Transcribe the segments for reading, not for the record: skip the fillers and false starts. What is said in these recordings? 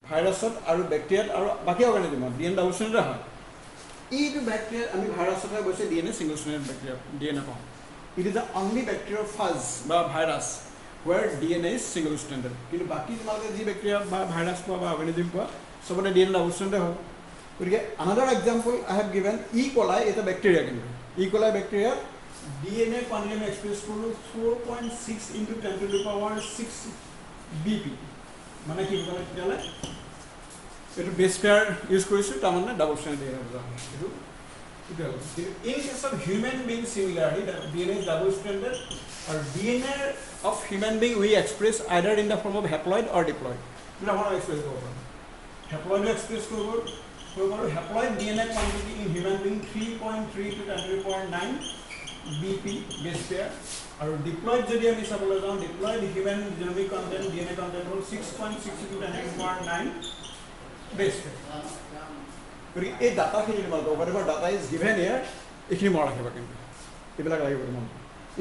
ভাইৰাছত আৰু বেক্টেৰিয়াত আৰু বাকী অৰ্গানিজমত ডিএনএ ডাবল ষ্ট্ৰেণ্ডেড হয় এইটো বেক্টেৰিয়া আমি ভাইৰাছতে গৈছে ডিএনএ সিঙ্গল ষ্ট্ৰেণ্ডেড বেক্টেৰিয়া ডিএনএ পাওঁ ইট ইজ দ্য অনলি বেক্টেৰিয়াফাজ বা ভাইৰাছ ৱেৰ ডিএনএ ইজ সিঙ্গল ষ্ট্ৰেণ্ডেড কিন্তু বাকী তোমালোকে যি বেক্টেৰিয়া বা ভাইৰাছ পোৱা বা অৰ্গানিজম পোৱা সবতে ডিএনএ ডাবল ষ্ট্ৰেণ্ডেড হয় গতিকে another example I have given E coli এটা বেক্টেৰিয়া কিন্তু E coli bacteria DNA quantity আমি এক্সপ্ৰেছ কৰোঁ 4.6 into 10 to the power 6 BP মানে কি ক'লে তেতিয়ালে এইটো বেছ পেয়াৰ ইউজ কৰিছোঁ তাৰমানে ডাবল ষ্ট্ৰেণ্ড ডিএনএ বুজা হয় এইটো in case of human being similarly the DNA is double stranded or DNA of human being we express either in the form of haploid or diploid you want to express over haploid express over haploid DNA quantity in human being 3.3 to 10.9 bp base pair or diploid jodi ami sabole jao diploid human genomic content DNA content hol 6.6 to 10.9 base pair গতিকে এই ডাটাখিনি তোমালোকে whatever data is given here এইখিনি মনত ৰাখিবা কিন্তু এইবিলাক লাগিব মনত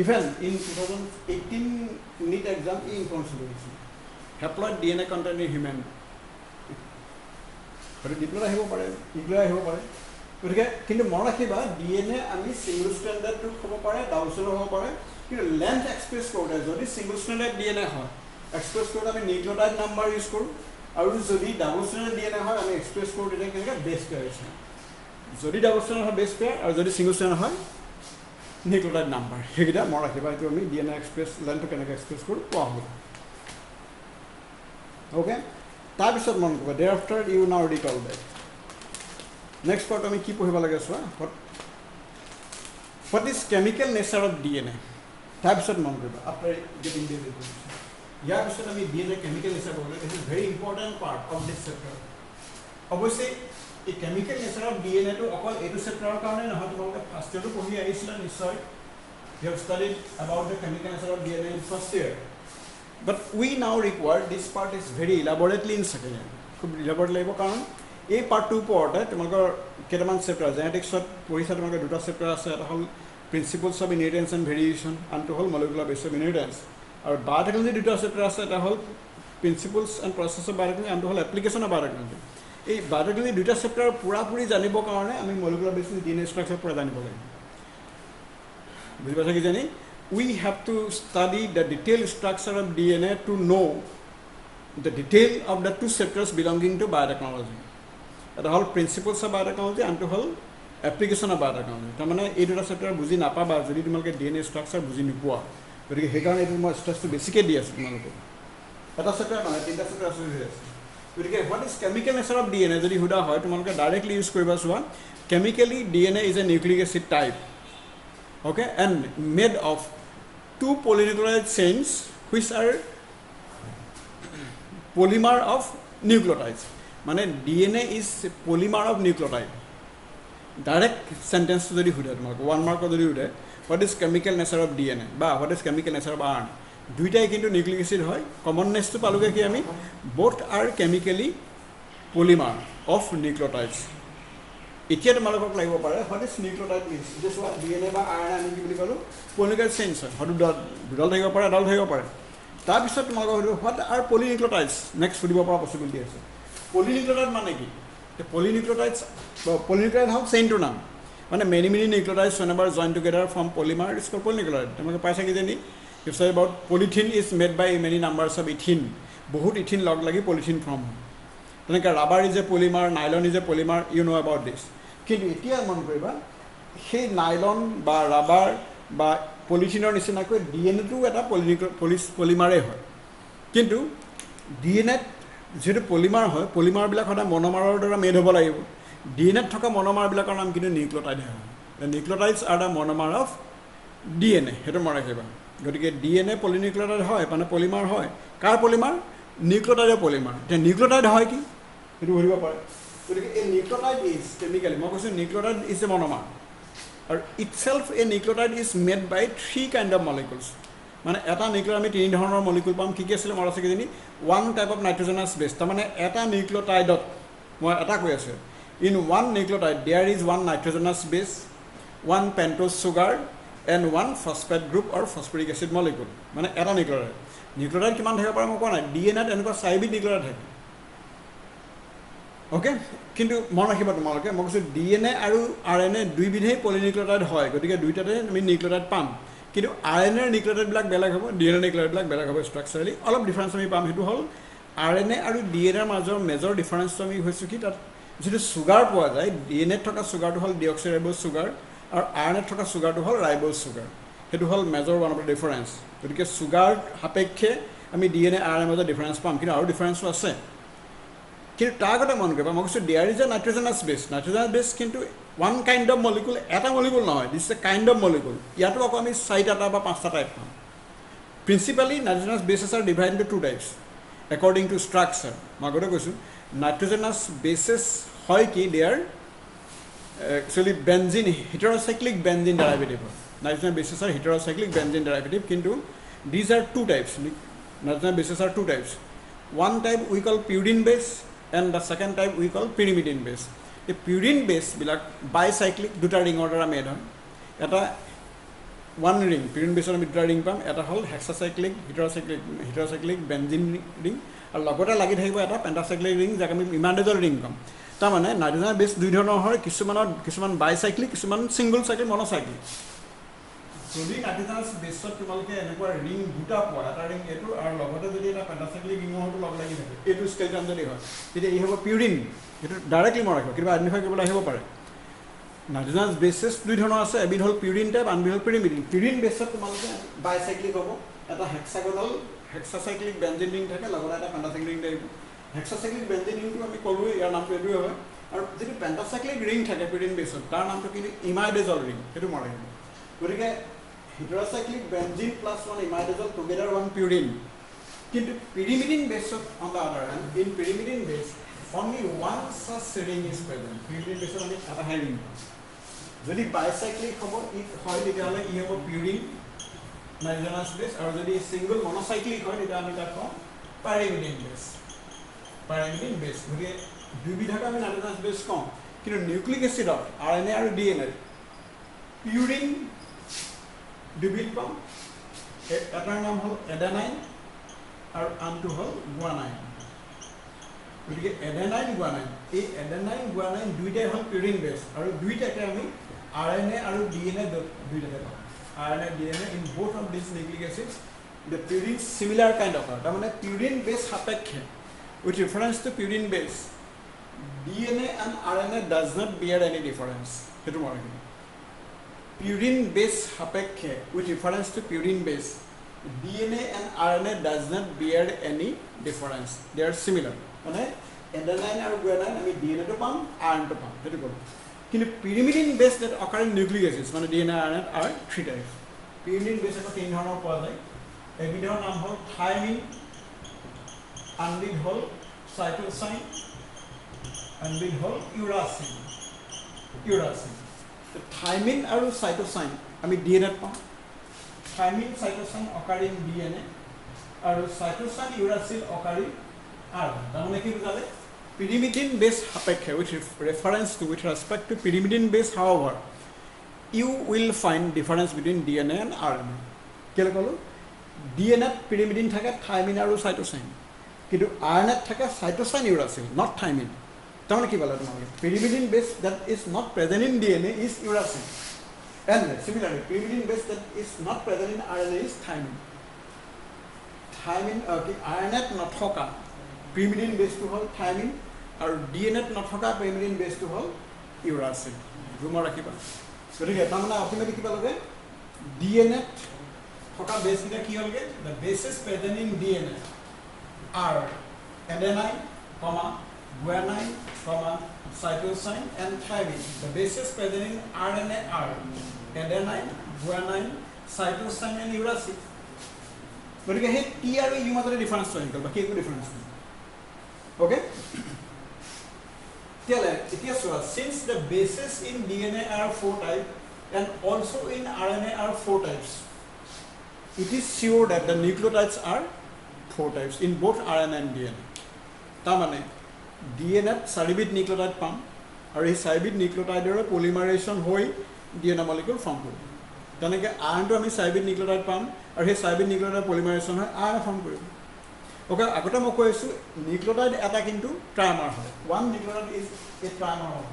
ইভেন ইন 2018 NEET exam এই ইনফৰমেশ্যন দিছিল haploid DNA content in human গতিকে ডিপ্লয়েড আহিব পাৰে ইগলা আহিব পাৰে গতিকে কিন্তু মনত ৰাখিবা ডিএনএ আমি সিঙ্গল ষ্ট্ৰেণ্ডেডটো হ'ব পাৰে ডাবল ষ্ট্ৰেণ্ডেড হ'ব পাৰে কিন্তু লেন্থ এক্সপ্ৰেছ কৰোঁতে যদি সিঙ্গল ষ্ট্ৰেণ্ডেড ডিএনএ হয় এক্সপ্ৰেছ কৰোঁতে আমি নিউক্লিঅটাইড নাম্বাৰ ইউজ কৰোঁ আৰু যদি ডাবল ষ্ট্ৰেণ্ডেড ডিএনএ হয় আমি এক্সপ্ৰেছ কৰোঁ তেতিয়া কেনেকৈ বেছ পেয়াৰ হৈছে যদি ডাবল ষ্ট্ৰেণ্ডেড হয় বেছ পেয়াৰ আৰু যদি সিঙ্গল ষ্ট্ৰেণ্ডেড হয় নিউক্লিঅটাইড নাম্বাৰ সেইকেইটা মনত ৰাখিবা এইটো আমি ডিএনএ এক্সপ্ৰেছ লেন্থটো কেনেকৈ এক্সপ্ৰেছ কৰোঁ পোৱা হ'ব অ'কে তাৰপিছত মন কৰিবা ডে আফটাৰ ইউ নাও ৰিকল বেক নেক্সট পাৰ্ট আমি কি পঢ়িব লাগে চোৱা what is chemical nature of DNA তাৰপিছত মন কৰিবা আফটাৰ গেটিং দিছ ইনফৰমেশ্যন ইয়াৰ পিছত আমি ডিএনএ কেমিকেল নেচাৰ পঢ়িব লাগে this is very important part of this chapter অৱশ্যে এই কেমিকেল নেচাৰ অফ ডিএনএটো অকল এইটো চেপ্টাৰৰ কাৰণে নহয় তোমালোকে ফাৰ্ষ্ট ইয়েৰটো পঢ়ি আহিছিলা নিশ্চয় you have studied about the chemical nature of DNA in first year but we now require this part is very elaborately in second year খুব elaborate লাগিব কাৰণ এই পাৰ্টটো ওপৰতে তোমালোকৰ কেইটামান চেপ্টাৰ জেনেটিক্সত পঢ়িছা তোমালোকৰ দুটা চেপ্টাৰ আছে এটা হ'ল principles of inheritance and variation আনটো হ'ল মলিকুলাৰ বেছ অফ ইনহেৰিটেন্স আৰু বায়'টেকনলজি দুটা চেপ্টাৰ আছে এটা হ'ল principles and process of biotechnology আনটো হ'ল এপ্লিকেশ্যন অফ বায়'টেকনলজি এই বায়'টেকনলজি দুটা চেপ্টাৰ পুৰাপুৰি জানিবৰ কাৰণে আমি মলিকুলাৰ বেছ ডিএনএ ষ্ট্ৰাকচাৰ পৰা জানিব লাগিব বুজি পাইছা কিজানি we have to study the detailed structure of DNA to know the detail of the two chapters belonging to biotechnology. Eta hol principles of biotechnology and to hol application of biotechnology. Tamane ei duta chapter buji napaba jodi tumaloke DNA structure buji nipua. Gotike he karone etu moi stress to basically di asu tumaloke. Eta chapter mane tinta chapter asu di asu. Gotike what is chemical nature of DNA jodi huda hoy tumaloke directly use koriba soa. Chemically DNA is a nucleic acid type. Okay, and made of two polynucleotide chains which are polymer of nucleotides মানে DNA is polymer of nucleotide direct sentence jodi hude tomar one mark jodi hude what is chemical nature of DNA ba what is chemical nature of RNA duitai kintu nucleic acid hoy commonness to paluge ki ami both are chemically polymer of nucleotides এতিয়া তোমালোকক লাগিব পাৰে what is nucleotide means this what DNA বা RNA আমি কি বুলি কলো polynucleotide chains হয়তো দুডাল থাকিব পাৰে এডাল থাকিব পাৰে তাৰ পিছত তোমালোকক what are polynucleotides next সুধিব পৰা পসিবিলিটি আছে polynucleotide মানে কি the polynucleotides polynucleotide how chain to নাম মানে many nucleotides whenever join together from polymer is called polynucleotide তোমালোকে পাইছা কি জানি if say about polythene is made by many numbers of ethene বহুত ethene লগ লাগি polythene form তেনেকা rubber is a polymer nylon is a polymer you know about this কিন্তু এতিয়া মন কৰিবা সেই নাইলন বা ৰাবাৰ বা পলিথিনৰ নিচিনাকৈ ডিএনএটো এটা পলিমাৰে হয় কিন্তু ডিএনএত যেটো পলিমাৰ হয় পলিমাৰবিলাক সদায় মনোমাৰৰ দ্বাৰা মেড হ'ব লাগিব ডিএনএত থকা মনোমাৰবিলাকৰ নাম কিন্তু নিউক্লিঅটাইড হয় নিউক্লিঅটাইডছ আৰ দ্য মনোমাৰ অফ ডিএনএ সেইটো মনে ৰাখিবা গতিকে ডিএনএ পলিনিউক্লিঅটাইড হয় মানে পলিমাৰ হয় কাৰ পলিমাৰ নিউক্লিঅটাইডৰ পলিমাৰ এতিয়া নিউক্লিঅটাইড হয় কি সেইটো বুজিব পাৰে গতিকে এই নিউক্লিঅটাইড ইজ কেমিক্যালি মই কৈছো নিউক্লিঅটাইড ইজ এ মনোমাৰ আৰু itself a nucleotide is made by three kind of molecules মানে এটা নিউক্লিঅটাইড আমি তিনি ধৰণৰ মলিকুল পাম কি কি আছিল মোৰ আছে কিজানি one type of nitrogenous base তাৰ মানে এটা নিউক্লিঅটাইডত মই এটা কৈ আছে in one nucleotide there is one nitrogenous base one pentose sugar and one phosphate group or phosphoric acid molecule মানে এটা নিউক্লিঅটাইড কিমান থাকিব পাৰে মই কোৱা নাই ডিএনএত এনেকুৱা চাইবিক নিউক্লিঅটাইড থাকে ওকে কিন্তু মন ৰাখিবা তোমালোকে মই কৈছোঁ DNA আৰু RNA দুইবিধেই পলিনিউক্লিঅটাইড হয় গতিকে দুইটাতে আমি নিউক্লিঅটাইড পাম কিন্তু RNA ৰ নিউক্লিঅটাইডবিলাক বেলেগ হ'ব DNA নিউক্লিঅটাইডবিলাক বেলেগ হ'ব ষ্ট্ৰাকচাৰেলি অলপ ডিফাৰেঞ্চ আমি পাম সেইটো হ'ল RNA আৰু DNA ৰ মাজৰ মেজৰ ডিফাৰেঞ্চটো আমি হৈছোঁ কি তাত যিটো চুগাৰ পোৱা যায় DNA থকা চুগাৰটো হ'ল ডিঅক্সিৰাইবোজ চুগাৰ আৰু RNA থকা চুগাৰটো হ'ল ৰাইবোজ চুগাৰ সেইটো হ'ল major one of the difference গতিকে চুগাৰ সাপেক্ষে আমি DNA RNA মাজৰ ডিফাৰেঞ্চ পাম কিন্তু আৰু ডিফাৰেঞ্চো আছে কিন্তু তাৰ আগতে মন কৰিবা মই কৈছোঁ there is a nitrogenous base কিন্তু ওৱান কাইণ্ড অফ মলিকুল এটা মলিকুল নহয় this a kind of molecule ইয়াতো আকৌ আমি 4টা বা 5টা টাইপ পাম principally nitrogenous bases are divide into 2 types according to structure মই আগতে কৈছোঁ নাইট্ৰজেনাছ বেছেছ হয় কি there actually benzene heterocyclic benzene derivative হয় nitrogenous bases are heterocyclic benzene derivative কিন্তু these are 2 types nitrogenous bases are 2 types one type we call purine base and the second type we call pyrimidine base the purine base bilak bicyclic duta ring order made on eta one ring purine base on duta ring pam eta hol hexacyclic heterocyclic benzene ring আর লগতে লাগি থাকিব এটা পেন্টাসাইক্লিক ring যাক আমি ইমানডেজৰ ring কম তাৰ মানে nitrogen বেছ দুই ধৰণৰ হয় কিছুমান বাইসাইক্লিক কিছুমান সিঙ্গল সাইক্লিক মনোসাইক্লিক যদি নাইট্ৰজেনাছ বেছত তোমালোকে এনেকুৱা ৰিং দুটা পোৱা এটা ৰিং এইটো আৰু লগতে যদি এটা পেন্টাসাইক্লিক ৰিঙৰ হয়তো লগ লাগি থাকে এইটো স্কেলটাম যদি হয় তেতিয়া এই হ'ব পিউৰিন এইটো ডাইৰেক্টলি মই ৰাখিব কিন্তু আইডেণ্টিফাই কৰিবলৈ আহিব পাৰে নাইট্ৰজেনাছ বেছেছ দুই ধৰণৰ আছে এবিধ হ'ল পিউৰিন টাইপ আনবিধ হ'ল পিৰিমিডিন পিউৰিন বেছত তোমালোকে বাইসাইক্লিক হ'ব এটা হেক্সাগোনাল হেক্সাচাইক্লিক বেনজিন ৰিং থাকে লগতে এটা পেন্টাসাইক্লিক ৰিং থাকিব হেক্সাচাইক্লিক বেনজিন ৰিংটো আমি ক'লোৱে ইয়াৰ নামটো এইটোৱে হয় আৰু যিটো পেন্টাসাইক্লিক ৰিং থাকে পিউৰিন বেছত তাৰ নামটো কিন্তু ইমাইডেজল ৰিং সেইটো মই ৰাখিব গতিকে heterocyclic benzene plus one imidazole together one purine kintu pyrimidine base on the other hand in pyrimidine base only one such ring is present pyrimidine base only eta ring jodi bicyclic hobo it hoy ditale I hobo purine nitrogenous base aru jodi single monocyclic hoy eta ami ta kom pyrimidine base godi dui bidhaka ami nitrogenous base kom kintu nucleic acid of RNA aru DNA purine দুবিধ পাম এটাৰ নাম হ'ল adenine আৰু আনটো হ'ল গুৱানাইন গতিকে adenine গুৱানাইন এই এডেনাইন গুৱানাইন দুইটাই হ'ল পিউৰিন বেছ আৰু দুইটাকে আমি RNA আৰু DNA দুইটাতে পাম RNA DNA in both of these nucleic acids the purine similar kind of are তাৰমানে পিউৰিন বেছ সাপেক্ষে with reference to purine base DNA and RNA does not bear any difference সেইটো মই ৰাখিম purine base hapekkhe with reference to purine base DNA and RNA does not bear any difference they are similar mane adenine aru guanine ami DNA to pam RNA to pam hetu kolo kintu pyrimidine base that occurring nucleic acids mane DNA and RNA are 3 types pyrimidine base ko 3 dhoroner poa jay ebidor naam hol thymine anbid hol cytosine anbid hol uracil thymine আৰু cytosine আমি DNA পাম thymine সাইটোসাইন অকাৰিং DNA আৰু সাইটোসাইন ইউৰাসিল অকাৰিং RNA তাৰমানে কি বুজালে pyrimidine base সাপেক্ষে with reference to with respect to pyrimidine base however you will find difference between DNA and RNA কেলে কলো DNA pyrimidine থাকে থাইমিন আৰু সাইটোসাইন কিন্তু RNA থাকে সাইটোসাইন ইউৰাসিল not থাইমিন তাৰমানে কি বলা তোমালোকে pyrimidine base that is not present in DNA is uracil and similarly pyrimidine base that is not present in RNA is thymine RNA নথকা pyrimidine base to hall thymine আৰু DNA নথকা pyrimidine base to hall uracil গুমৰ ৰাখিবা গতিকে তাৰমানে automatic কি পালগে DNA থকা বেছ কিটা কি হলগে the bases present in DNA are adenine, guanine, cytosine and thymine. The bases present in RNA are adenine, guanine, cytosine and uracil. But here T and U must be difference to but here difference. Okay? Since the bases in DNA are 4 types and also in RNA are 4 types, it is sure that the nucleotides are 4 types in both RNA and DNA. Tamane DNA চাৰিবিধ নিউক্লিঅটাইড পাম আৰু এই চাৰিবিধ নিউক্লিঅটাইডৰ পলিমাৰেশন হৈ DNA molecule form কৰিব তেনেকৈ RNA আমি চাৰিবিধ নিউক্লিঅটাইড পাম আৰু এই চাৰিবিধ নিউক্লিঅটাইড পলিমাৰেশন হৈ RNA ফৰ্ম কৰিব ওকে আগতে মই কৈ আছোঁ নিউক্লিঅটাইড এটা কিন্তু ট্ৰাইমাৰ হয় ওৱান নিউক্লিঅটাইড ইজ এ ট্ৰাইমাৰ হয়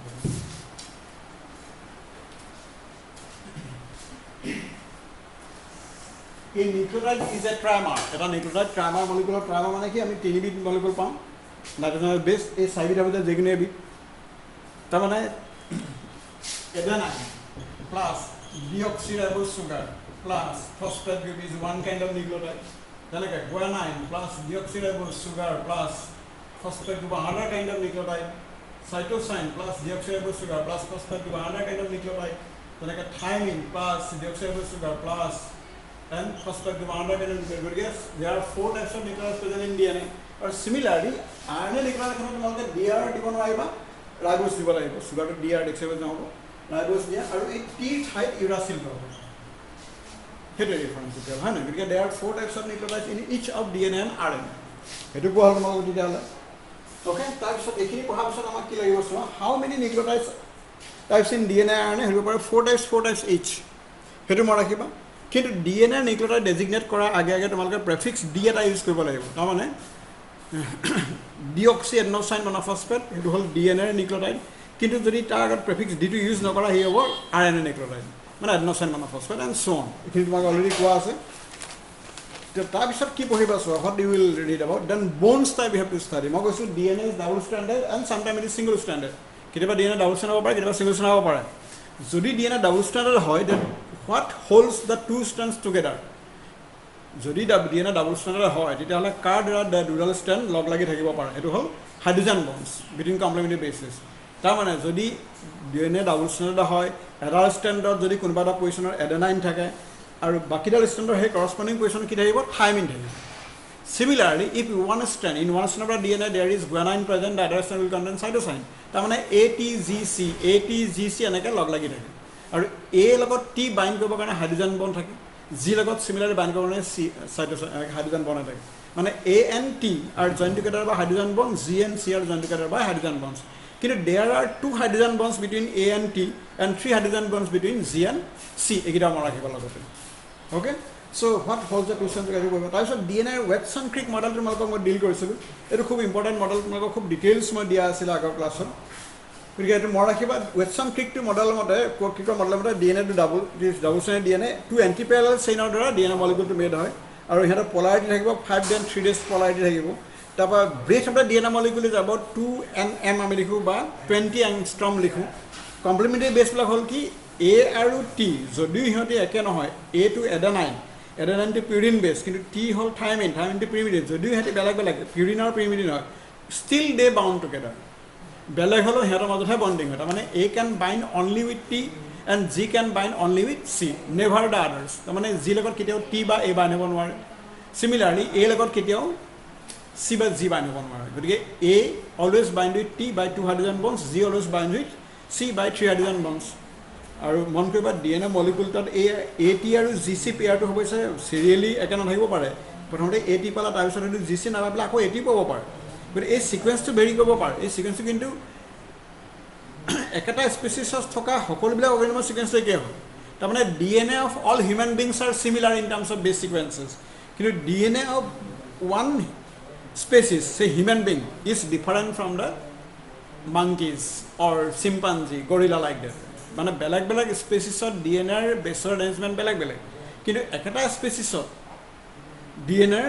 এই নিউক্লিঅটাইড ইজ এ ট্ৰাইমাৰ এটা নিউক্লিঅটাইড ট্ৰাইমাৰ মলিকুলৰ ট্ৰাইমাৰ মানে কি আমি তিনিবিধ মলিকুল পাম নাইট্ৰজেনৰ বেছ এই চাৰিবিধৰ ভিতৰত যিকোনো এবিধ তাৰমানে adenine plus deoxyribose sugar plus phosphate group is one kind of nucleotide তেনেকৈ guanine plus deoxyribose sugar plus phosphate group another kind of nucleotide cytosine plus deoxyribose sugar plus phosphate group another kind of nucleotide তেনেকৈ thymine plus deoxyribose sugar plus and phosphate group another kind of nucleotide. Yes, there are 4 types of nucleotides present in DNA. Or similarly, RNA nucleotide can also DR dibon aiba, ribose dibon aiba. Sugar to DR dextrose na hobo. Ribose dia aru ei T side uracil hobo. Heto difference is there. Because there are 4 types of nucleotides in each of DNA and RNA. Heto ko hal mago didala. Okay, tar pisot ekhini pohar pisot amak ki lagibo so how many nucleotides types in DNA and RNA heto pare 4 types each. Heto mara kiba কিন্তু DNA নিউক্লিঅটাইড designate কৰাৰ আগে আগে তোমালোকে প্ৰেফিক্স D এটা use কৰিব লাগিব তাৰমানে deoxy এডেনোসাইন monophosphate সেইটো হ'ল ডিএনএ নিউক্লিঅটাইড কিন্তু যদি তাৰ আগত প্ৰেফিক্স ডিটো ইউজ নকৰা হি হ'ব আৰএনএ নিউক্লিঅটাইড মানে adenosine monophosphate and so on এইখিনি তোমাক অলৰেডি কোৱা আছে তাৰপিছত কি পঢ়িবা চোৱা what you will read about then bonds type you have to study মই কৈছোঁ DNA is double stranded and sometime it is single stranded কেতিয়াবা ডিএনএ ডাবল ষ্ট্ৰেণ্ড হ'ব পাৰে কেতিয়াবা ছিংগল ষ্ট্ৰেণ্ড হ'ব পাৰে যদি ডিএনএ ডাবল ষ্ট্ৰেণ্ডেড হয় then what holds the two strands together যদি ডিএনএ ডাবল ষ্ট্ৰেণ্ডেড হয় তেতিয়াহ'লে কাৰ দ্বাৰা দুডাল ষ্ট্ৰেণ্ড লগ লাগি থাকিব পাৰে এইটো হ'ল hydrogen bonds between complementary basis তাৰমানে যদি ডিএনএ ডাবল ষ্ট্ৰেণ্ডেড হয় এডাল ষ্ট্ৰেণ্ডত যদি কোনোবা এটা পজিশ্যনৰ এডেনাইন থাকে আৰু বাকীডাল ষ্ট্ৰেণ্ডৰ সেই কৰস্পণ্ডিং পজিশ্যনত কি থাকিব থাইমিন থাকিব Similarly, if one strand in one strand of DNA there is guanine present, the other strand will contain cytosine. তাৰমানে ATGC এনেকৈ লগ লাগি থাকে আৰু এ লগত টি বাইণ্ড কৰিবৰ কাৰণে হাইড্ৰোজেন বণ্ড থাকে জি লগত সিমিলাৰলি বাইণ্ড কৰিবৰ কাৰণে সাইটোসাইন হাইড্ৰোজেন বণ্ড থাকে মানে A and T are join together by hydrogen bond G and C are join together by hydrogen bonds কিন্তু there are 2 hydrogen bonds between A and T and 3 hydrogen bonds between G and C এইকেইটা মনত ৰাখিব লগতে okay so' what holds the question to কৰিব তাৰপিছত ডিএনএৰ ৱেটছন Crick মডেলটো তোমালোকক মই ডিল কৰিছিলোঁ এইটো খুব ইম্পৰ্টেণ্ট মডেল তোমালোকক খুব ডিটেইলছ মই দিয়া আছিলে আগৰ ক্লাছত গতিকে এইটো মনত ৰাখিবা ৱেটছন ক্ৰিকটো মডেলৰ মতে ক্ৰিকৰ মডেলৰ মতে ডিএনএটো ডাবল ষ্ট্ৰেণ্ডেড ডিএনএ 2 এণ্টিপেৰেলেল চেইনৰ দ্বাৰা ডিএনএ মলিকুলটো মেড হয় আৰু ইহঁতৰ পলাৰিটি থাকিব 5 ডেন 3 ডেজ পলাৰিটি থাকিব তাৰপৰা breath of the DNA molecule is about 2 nm আমি লিখোঁ বা 20 এংষ্ট্ৰম লিখোঁ কমপ্লিমেণ্টাৰী বেছবিলাক হ'ল কি এ আৰু টি যদিও সিহঁতি একে নহয় এ টু এডেনাইনটো পিউৰিন বেছ কিন্তু টি হ'ল থাইমিনটো পিৰিমিডিন যদিও সিহঁতি বেলেগ বেলেগ পিউৰিন আৰু পিৰিমিডিন হয় ষ্টিল দে বাউণ্ড টুগেডাৰ বেলেগ হ'লেও সিহঁতৰ মাজতহে বণ্ডিং হয় তাৰমানে A can bind only with T and G can bind only with C never the others তাৰমানে জি লগত কেতিয়াও টি বা এ বাইণ্ড হ'ব নোৱাৰে চিমিলাৰলি এ লগত কেতিয়াও চি বা জি বাইণ্ড হ'ব নোৱাৰে গতিকে A always bind with T by 2 hydrogen bonds G always bind with C by 3 hydrogen bonds আৰু মন কৰিবা ডিএনএ মলিকুলটোত এ টি আৰু জি চি পেয়াৰটো হ'ব চিৰিয়েলি একে নাথাকিব পাৰে প্ৰথমতে এ টি পালা তাৰপিছত হয়তো জি চি নাপাই পেলাই আকৌ এ টি পাব পাৰে গতিকে এই ছিকুৱেঞ্চটো ভেৰি কৰিব পাৰে এই ছিকুৱেঞ্চটো কিন্তু একেটা স্পেচিছত থকা সকলোবিলাক অৰ্গেনিজমৰ ছিকুৱেঞ্চটো একে হয় তাৰমানে DNA of all human beings are similar in terms of base sequences কিন্তু ডিএনএ অফ ওৱান স্পেচিছ সেই human being is different from the monkeys or chimpanzee gorilla like that মানে বেলেগ বেলেগ স্পেচিছত ডিএনএৰ বেছৰ এৰেঞ্জমেণ্ট বেলেগ বেলেগ কিন্তু একেটা স্পেচিছত ডিএনএৰ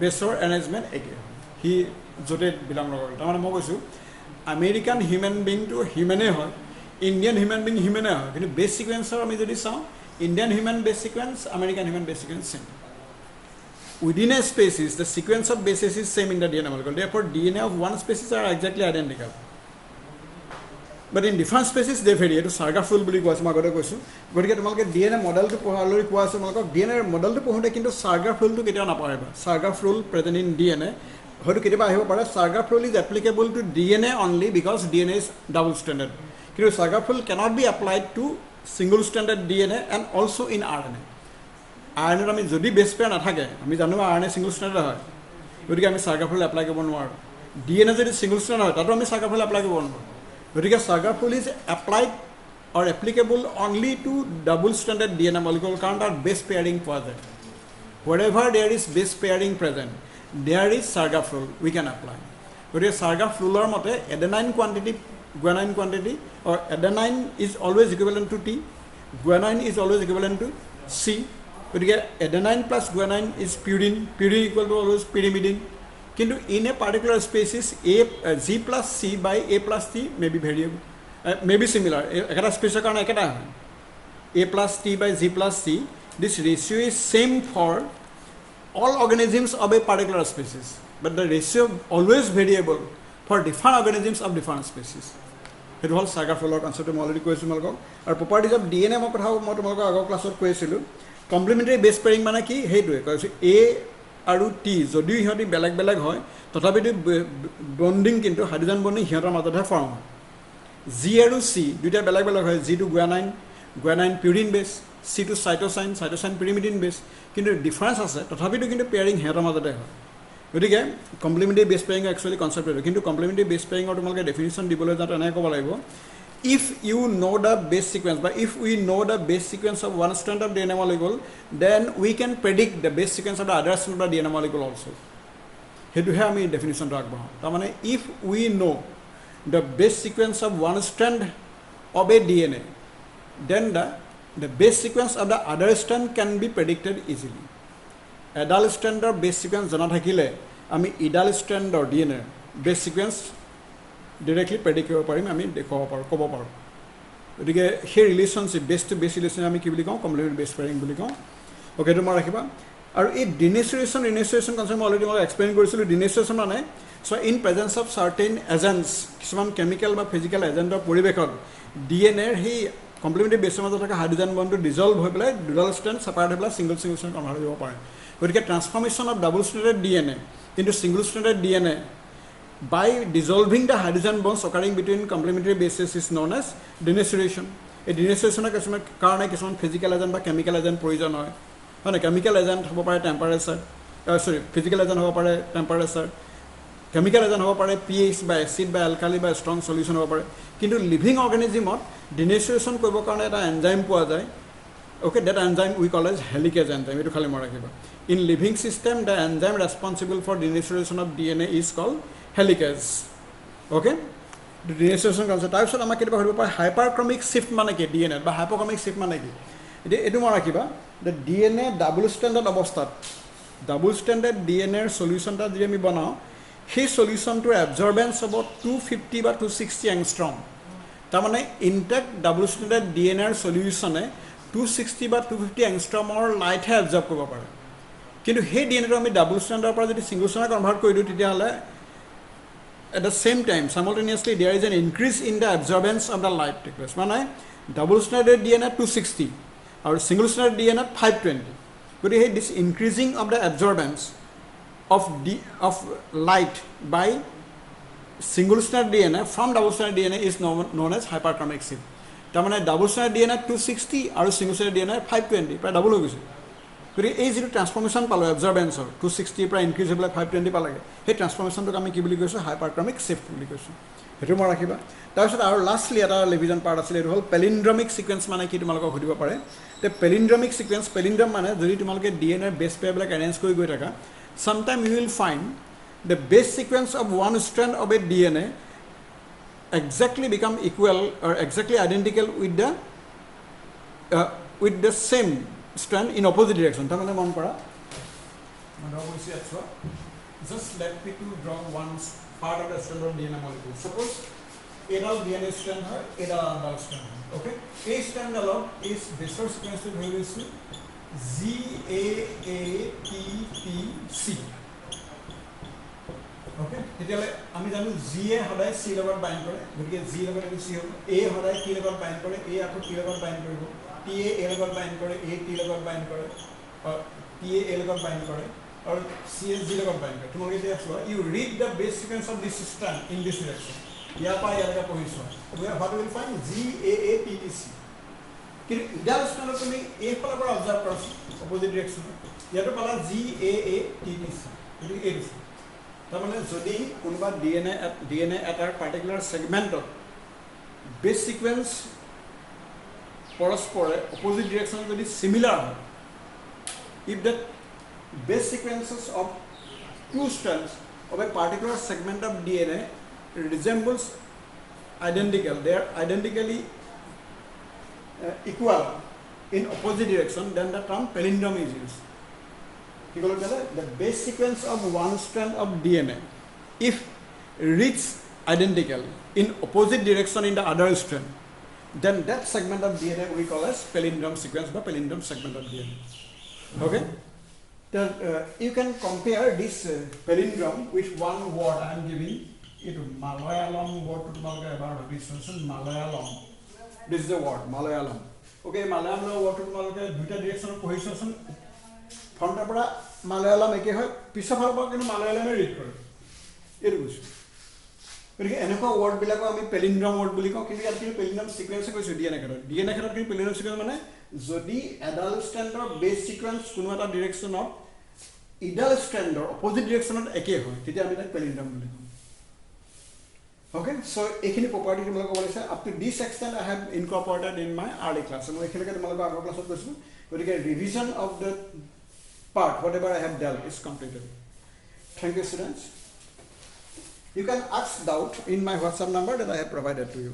বেছৰ এৰেঞ্জমেণ্ট একে সি য'তে বিলং নকৰে তাৰমানে মই কৈছোঁ আমেৰিকান হিউমেন বিংটো হিউমেনেই হয় ইণ্ডিয়ান হিউমেন বিং হিউমেনেই হয় কিন্তু বেছ ছিকুৱেঞ্চৰ আমি যদি চাওঁ Indian human base sequence American human base sequence same within a species the sequence of bases is same in the DNA molecule therefore DNA of one species are exactly identical but in different species they vary etu sarga full buli koa ma agore koisu gotike tumalke DNA model to pohalori koa ase malok DNA model to pohunte kintu sarga full to ketia na pariba sarga full present in DNA hoytu ketiba ahibo pare sarga full is applicable to DNA only because DNA is double stranded kintu sarga full cannot be applied to single stranded DNA and also in RNA RNA আমি যদি বেছ pair নাথাকে আমি জানো RNA single স্ট্ৰেণ্ডেড হয় গতিকে আমি sarga full apply কৰিব নোৱাৰো DNA যদি সিঙ্গল স্ট্ৰেণ্ড হয় তাতো আমি sarga full এপ্লাই কৰিব নোৱাৰো গতিকে sarga full is applied or applicable only to double stranded DNA molecule কাৰণ তাৰ বেছ পেয়াৰিং পোৱা যায় wherever there is base pairing present there is Sargaff rule we can apply. গতিকে Sargaff ruler মতে adenine quantity guanine quantity or adenine is always equivalent to T, guanine is always equivalent to C. গতিকে adenine plus guanine is purine, purine equal to always pyrimidine. কিন্তু in a particular species G plus C by A plus T may be variable, may be similar. একটা স্পেসিসৰ কাৰণে একেটা হয় A plus T by G plus C. This ratio is same for all organisms of a particular species, but the ratio always variable for different organisms of different species. It was Sargaff rule concept মই already কৈছোঁ তোমালোকক আৰু properties of DNA মই কথা মই তোমালোকক আগৰ ক্লাছত কৈছিলোঁ complementary base pairing মানে কি সেইটোৱে কৈছোঁ A আৰু T যদিও ইহঁতি বেলেগ বেলেগ হয় তথাপিতো বন্ডিং কিন্তু হাইড্ৰোজেন বন্ডিং সিহঁতৰ মাজতহে ফৰ্ম হয় G আৰু C দুইটা বেলেগ বেলেগ হয় G to guanine, guanine purine base, C to cytosine, cytosine pyrimidine base কিন্তু ডিফাৰেন্স আছে তথাপিতো কিন্তু পেয়াৰিং সিহঁতৰ মাজতে হয় গতিকে কমপ্লিমেণ্টাৰী বেছ পেয়াৰিং একচুৱেলি কনচেপ্ট এইটো কিন্তু কমপ্লিমেণ্টাৰী বেছ পেয়াৰিঙৰ তোমালোকে ডেফিনিশ্যন দিবলৈ যাওঁতে এনেকৈ ক'ব লাগিব if you know the base sequence but if we know the base sequence of one strand of DNA molecule then we can predict the base sequence of the other strand of the DNA molecule also হেতুহে আমি ডেফিনিশ্যনটো আগবঢ়াওঁ তাৰমানে if we know the base sequence of one strand of a DNA then the base sequence of the other strand can be predicted easily এডাল ষ্ট্ৰেণ্ডৰ বেছ sequence জনা থাকিলে আমি ইডাল ষ্ট্ৰেণ্ডৰ DNA বেছ sequence directly predict কৰিব পাৰিম আমি দেখুৱাব পাৰোঁ ক'ব পাৰোঁ গতিকে সেই ৰিলেশ্যনশ্বিপ বেছ টু বেছ ৰিলেশ্যন আমি কি বুলি কওঁ কমপ্লিমেণ্টাৰী বেছ পেয়াৰিং বুলি কওঁ অ'কে এইটো মই ৰাখিবা আৰু এই ডিনেচুৰেশ্যন কনচেপ্ট মই অলৰেডি মই এক্সপ্লেইন কৰিছিলোঁ ডিনেচুৰেশ্যন মানে so' in presence of certain agents কিছুমান কেমিকেল বা ফিজিকেল এজেণ্টৰ পৰিৱেশত DNAৰ সেই কমপ্লিমেণ্টাৰী বেছৰ মাজত থকা হাইড্ৰোজেন বণ্ডটো ডিজল্ভ হৈ পেলাই দুডাল ষ্ট্ৰেণ্ড ছেপাৰেট হৈ পেলাই ছিংগল ষ্ট্ৰেণ্ড কনভাৰ্ট কৰিব পাৰে গতিকে transformation of double stranded DNA into single stranded DNA by dissolving the hydrogen bonds occurring between complementary bases is known as denaturation. A denaturation is कारण किसान physical agent বা chemical agent प्रयोजन है ना chemical agent हो पारे temperature physical agent हो पारे temperature chemical agent हो पारे pH by acid by alkali by strong solution हो पारे किंतु living organism और denaturation कोई वो कारण ऐसा enzyme पुआ जाए okay that enzyme we call as helicase enzyme ये तो खाली मरा किबा in living system the enzyme responsible for denaturation of DNA is called helicase okay the denaturation concept types of amake kiba hobo hyperchromic shift mane ki DNA ba hypochromic shift mane ki etu mara kiba the DNA double stranded avasthat double stranded DNA solution ta je ami banao he solution to absorbance about 250 বা 260 angstrom ta mane intact double stranded DNA solution e 260 বা 250 angstrom or light he absorb koribo pare কিন্তু হে DNA আমি double স্ট্যান্ডার পৰা যদি single স্ট্যান্ডাৰ convert কৰি দিও তেতিয়া হলে at the same time simultaneously there is an increase in the absorbance of the light take place মানে double stranded DNA 260 and single stranded DNA 520 but this increasing of the absorbance of light by single stranded DNA from double stranded DNA is known as hyperchromic shift তাৰ মানে double stranded DNA 260 আৰু single stranded DNA 520 প্ৰায় double হৈ গৈছে গতিকে এই যিটো transformation পালো এবজৰ্বেন্সৰ 260 পৰা ইনক্ৰিজ হৈ পেলাই 520 পালাগে সেই ট্ৰান্সফৰ্মেশ্যনটোক আমি কি বুলি কৈছোঁ হাইপাৰক্ৰমিক শিফ্ট বুলি কৈছোঁ সেইটো মই ৰাখিবা তাৰপিছত আৰু লাষ্টলি এটা ৰিভিজন পাৰ্ট আছিলে এইটো হ'ল পেলিন্ড্ৰমিক সিকুৱেন্স মানে কি তোমালোকক সুধিব পাৰে তে পেলিন্ড্ৰমিক সিকুৱেন্স পেলিন্ড্ৰম মানে যদি তোমালোকে DNA বেছ পেয়াৰবিলাক এৰেঞ্জ কৰি গৈ থাকা sometime you will find the base sequence of one strand of a DNA exactly become equal or exactly identical with the same strand in opposite direction tamane mon para mano hoise achwa just let me to draw one part of the strand of DNA molecule suppose edal DNA strand hai edal andal strand okay a strand along is base sequence to bhai gaisu GAATTC okay tetiale ami janu GA hodai C লগত bind kore gotike G লগত C hobo A hodai T লগত bind kore A akho T লগত bind koribo TA A লগত bind কৰে A T লগত bind কৰে और TA A লগত bind কৰে और CS G লগত bind কৰে তোমালোকে এতিয়া চোৱা you read the base sequence of this strand in this direction ইয়াৰ পৰা ইয়ালৈকে পঢ়িছো what will find GAATTC কিন্তু ইডাল স্ট্যান্ড তুমি এই ফালৰ পৰা অবজাৰ্ভ কৰছ অপোজিট ডাইৰেকশ্যন ইয়াটো পালা GAATTC কিন্তু এইটো তাৰ মানে যদি কোনোবা DNA এটাৰ পাৰ্টিকুলাৰ সেগমেন্টত বেস সিকোয়েন্স परस्पर opposite direction যদি similar if the base sequences of two strands of a particular segment of DNA resembles identical, they are identically equal in opposite direction, then the term palindrome is used. The base sequence of one strand of DNA, if reads identical in opposite direction in the other strand, then that segment of DNA we call as palindrome sequence or palindrome segment of DNA. Okay? Then you can compare this palindrome with one word I am giving. It Malayalam word to about this Malayalam. This is the word Malayalam. Okay, Malayalam word to duita direction of cohesion. Front of Malayalam eke hoy, piece of Malayalam read kore. It was. গতিকে এনেকুৱা ৱৰ্ডবিলাকো আমি পেলিণ্ড্ৰম word বুলি কওঁ, কিন্তু ইয়াত কিন্তু পেলিণ্ড্ৰম ছিকুৱেঞ্চে কৈছোঁ DNA ক্ষেত্ৰত। DNA ক্ষেত্ৰত কিন্তু পেলিণ্ড্ৰম ছিকুৱেঞ্চ মানে যদি এডাল ষ্ট্ৰেণ্ডৰ বেছ ছিকুৱেঞ্চ কোনো এটা ডিৰেকশ্যনত ইডাল ষ্ট্ৰেণ্ডৰ অপজিট ডিৰেকশ্যনত একেই হয়, তেতিয়া আমি তাক পেলিণ্ড্ৰম বুলি কওঁ। অ'কে, চ' এইখিনি প্ৰপাৰ্টি তোমালোকে ক'ব লাগিছে। Up to this extent I have incorporated in my early class. মই এইখিনিকে তোমালোকৰ আগৰ ক্লাছত কৈছোঁ। গতিকে revision of the part whatever I have dealt is completed. Thank you students. You can ask doubt in my WhatsApp number that I have provided to you.